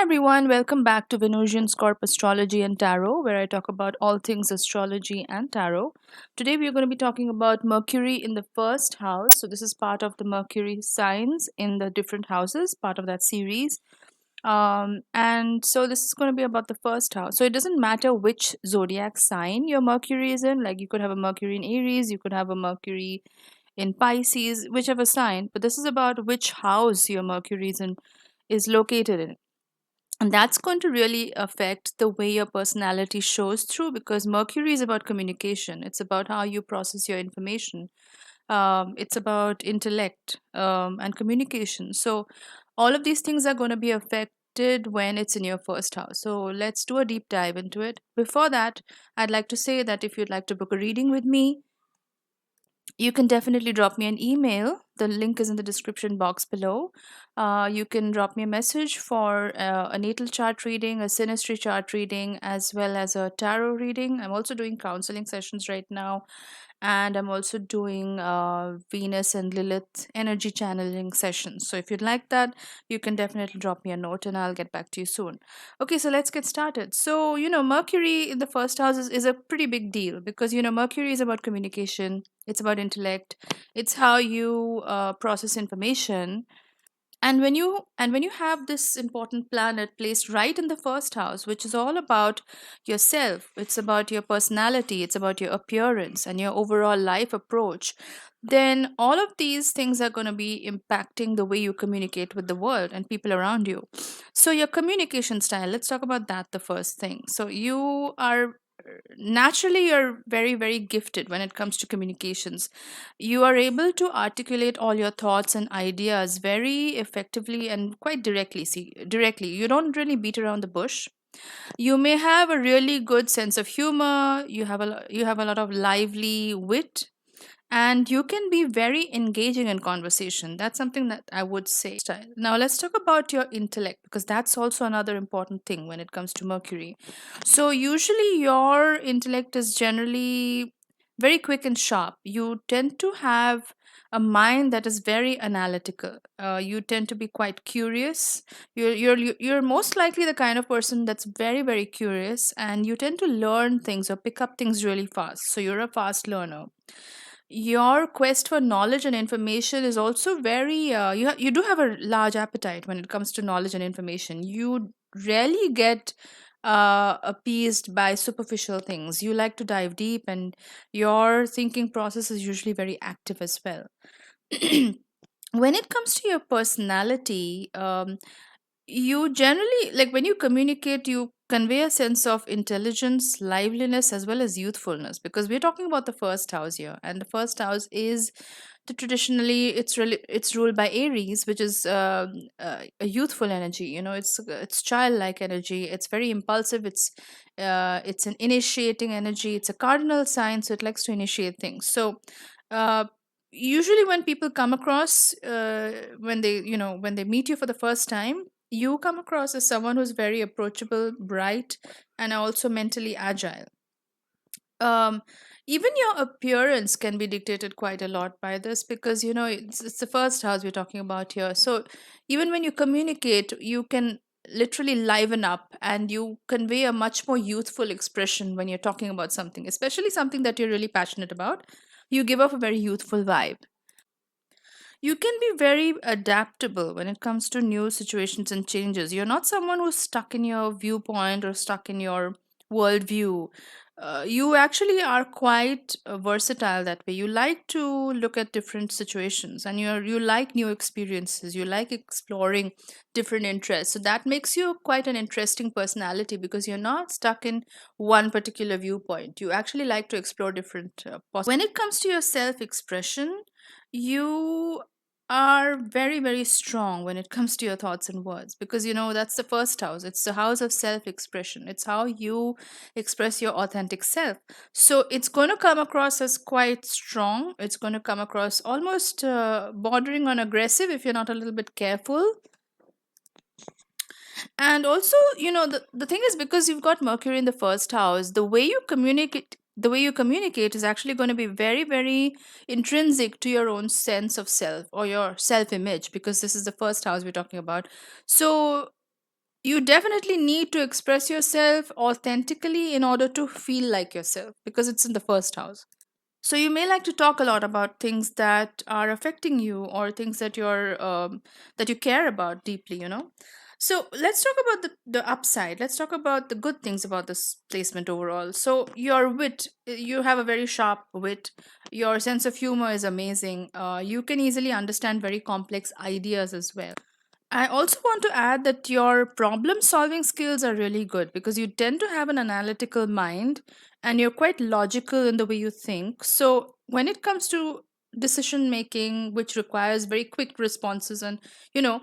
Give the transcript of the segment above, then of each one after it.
everyone, welcome back to Venusianscorp Astrology and Tarot, where I talk about all things astrology and tarot. Today we are going to be talking about Mercury in the first house. So this is part of the Mercury signs in the different houses, part of that series. And so this is going to be about the first house. So it doesn't matter which zodiac sign your Mercury is in. Like you could have a Mercury in Aries, you could have a Mercury in Pisces, whichever sign. But this is about which house your Mercury is located in, and that's going to really affect the way your personality shows through, because Mercury is about communication. It's about how you process your information. It's about intellect and communication. So all of these things are going to be affected when it's in your first house. So let's do a deep dive into it. Before that, I'd like to say that if you'd like to book a reading with me, you can definitely drop me an email. The link is in the description box below. You can drop me a message for a natal chart reading, a synastry chart reading, as well as a tarot reading. I'm also doing counseling sessions right now, and I'm also doing Venus and Lilith energy channeling sessions. So if you'd like that, you can definitely drop me a note and I'll get back to you soon. Okay, so let's get started. So, Mercury in the first house is a pretty big deal because, Mercury is about communication, it's about intellect, it's how you process information. And when you have this important planet placed right in the first house, which is all about yourself, it's about your personality, it's about your appearance and your overall life approach, then all of these things are going to be impacting the way you communicate with the world and people around you. So your communication style, let's talk about that, the first thing. So you are naturally, you're very very gifted when it comes to communications. You are able to articulate all your thoughts and ideas very effectively and quite directly. Directly, you don't really beat around the bush. You may have a really good sense of humor, you have a lot of lively wit, and you can be very engaging in conversation. That's something that I would say style. Now let's talk about your intellect, because that's also another important thing when it comes to Mercury. So usually your intellect is generally very quick and sharp. You tend to have a mind that is very analytical. You tend to be quite curious. You're most likely the kind of person that's very very curious, and you tend to learn things or pick up things really fast. So you're a fast learner. Your quest for knowledge and information is also very you do have a large appetite when it comes to knowledge and information. You rarely get appeased by superficial things. You like to dive deep, and your thinking process is usually very active as well. When it comes to your personality, you generally, like, when you communicate, you convey a sense of intelligence, liveliness, as well as youthfulness, because we're talking about the first house here, and the first house is the traditionally, it's ruled by Aries, which is a youthful energy. It's childlike energy, it's very impulsive, it's an initiating energy, it's a cardinal sign, so it likes to initiate things. So uh, usually when people come across, when they meet you for the first time, you come across as someone who's very approachable, bright, and also mentally agile. um Even your appearance can be dictated quite a lot by this, because it's the first house we're talking about here. So even when you communicate, you can literally liven up, and you convey a much more youthful expression when you're talking about something, especially something that you're really passionate about. You give off a very youthful vibe. You can be very adaptable when it comes to new situations and changes. You're not someone who's stuck in your viewpoint or stuck in your worldview. You actually are quite versatile that way. You like to look at different situations, and you like new experiences. You like exploring different interests. So that makes you quite an interesting personality, because you're not stuck in one particular viewpoint. You actually like to explore different when it comes to your self expression, you are very very strong when it comes to your thoughts and words, because that's the first house. It's the house of self expression. It's how you express your authentic self. So it's going to come across as quite strong. It's going to come across almost bordering on aggressive if you're not a little bit careful. And also, the thing is, because you've got Mercury in the first house, the way you communicate is actually going to be very very intrinsic to your own sense of self or your self image, because this is the first house we're talking about. So You definitely need to express yourself authentically in order to feel like yourself because it's in the first house. So you may like to talk a lot about things that are affecting you or things that you care about deeply, you know. So let's talk about the upside. Let's talk about the good things about this placement overall. So your wit, you have a very sharp wit. Your sense of humor is amazing. You can easily understand very complex ideas as well. I also want to add that your problem solving skills are really good because you tend to have an analytical mind and you're quite logical in the way you think. So, when it comes to decision making, which requires very quick responses and, you know,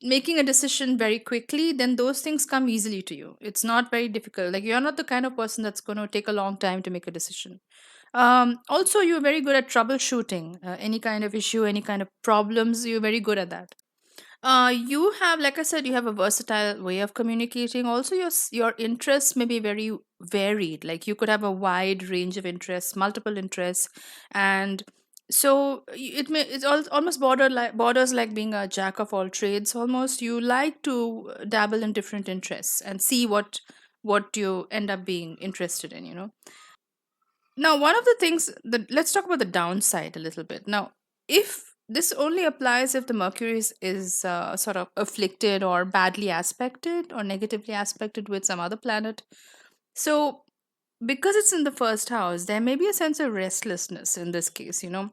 making a decision very quickly, then those things come easily to you. It's not very difficult. Like, you're not the kind of person that's going to take a long time to make a decision. Also, you're very good at troubleshooting any kind of issue, any kind of problems. You're very good at that. You have, like I said, you have a versatile way of communicating. Also, your interests may be very varied. Like you could have a wide range of interests, multiple interests, and so almost borders like being a jack of all trades. Almost, you like to dabble in different interests and see what you end up being interested in. You know. Now, one of the things that let's talk about the downside a little bit. Now, if this only applies if the Mercury is sort of afflicted or badly aspected or negatively aspected with some other planet. So, because it's in the first house, there may be a sense of restlessness in this case, you know,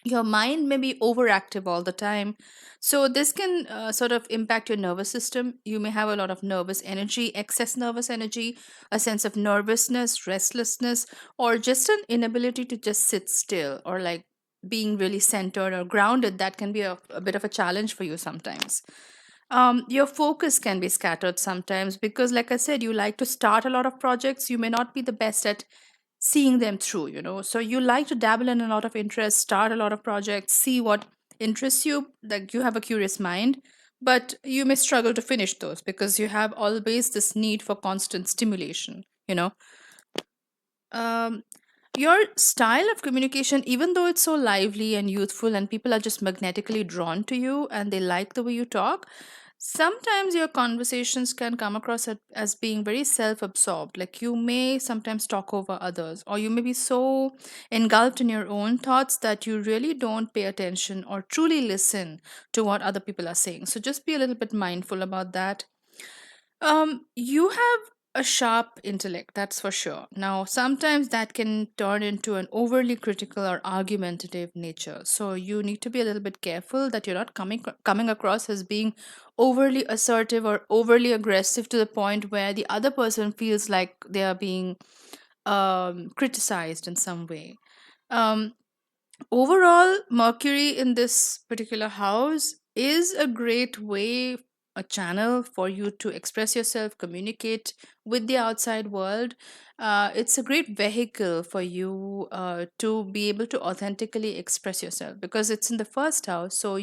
your mind may be overactive all the time, so this can sort of impact your nervous system. You may have a lot of nervous energy, excess nervous energy, a sense of nervousness, restlessness, or just an inability to just sit still or like being really centered or grounded. That can be a bit of a challenge for you sometimes. Your focus can be scattered sometimes because, like I said, you like to start a lot of projects. You may not be the best at seeing them through, you know. So you like to dabble in a lot of interests, start a lot of projects, see what interests you. Like you have a curious mind, but you may struggle to finish those because you have always this need for constant stimulation, you know. Um, your style of communication, even though it's so lively and youthful and people are just magnetically drawn to you and they like the way you talk, sometimes your conversations can come across as being very self absorbed. Like you may sometimes talk over others, or you may be so engulfed in your own thoughts that you really don't pay attention or truly listen to what other people are saying. So just be a little bit mindful about that. You have a sharp intellect, that's for sure. Now, sometimes that can turn into an overly critical or argumentative nature. So you need to be a little bit careful that you're not coming across as being overly assertive or overly aggressive to the point where the other person feels like they are being criticized in some way. Um, Overall, Mercury in this particular house is a great way, a channel for you to express yourself, communicate with the outside world. It's a great vehicle for you to be able to authentically express yourself because it's in the first house. So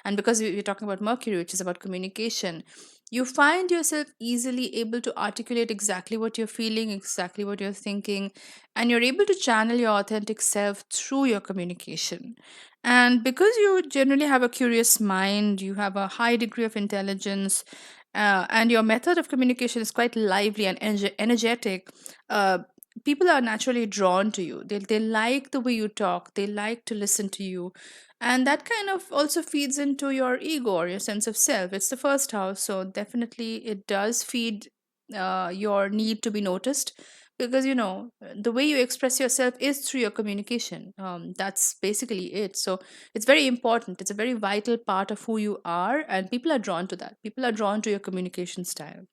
and because we're talking about Mercury, which is about communication, you find yourself easily able to articulate exactly what you're feeling, exactly what you're thinking, and you're able to channel your authentic self through your communication. And because you generally have a curious mind, you have a high degree of intelligence, and your method of communication is quite lively and energetic, uh, people are naturally drawn to you. They like the way you talk, they like to listen to you. And that kind of also feeds into your ego or your sense of self. It's the first house, so definitely it does feed your need to be noticed because you know the way you express yourself is through your communication. That's basically it. So it's very important, it's a very vital part of who you are, and people are drawn to that. People are drawn to your communication style.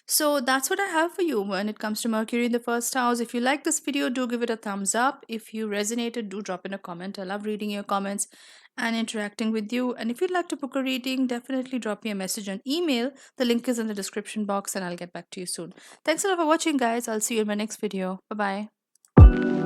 So that's what I have for you when it comes to Mercury in the first house. If you like this video, do give it a thumbs up. If you resonated, do drop in a comment. I love reading your comments and interacting with you. And if you'd like to book a reading, definitely drop me a message on email. The link is in the description box and I'll get back to you soon. Thanks a lot for watching, guys. I'll see you in my next video. Bye bye.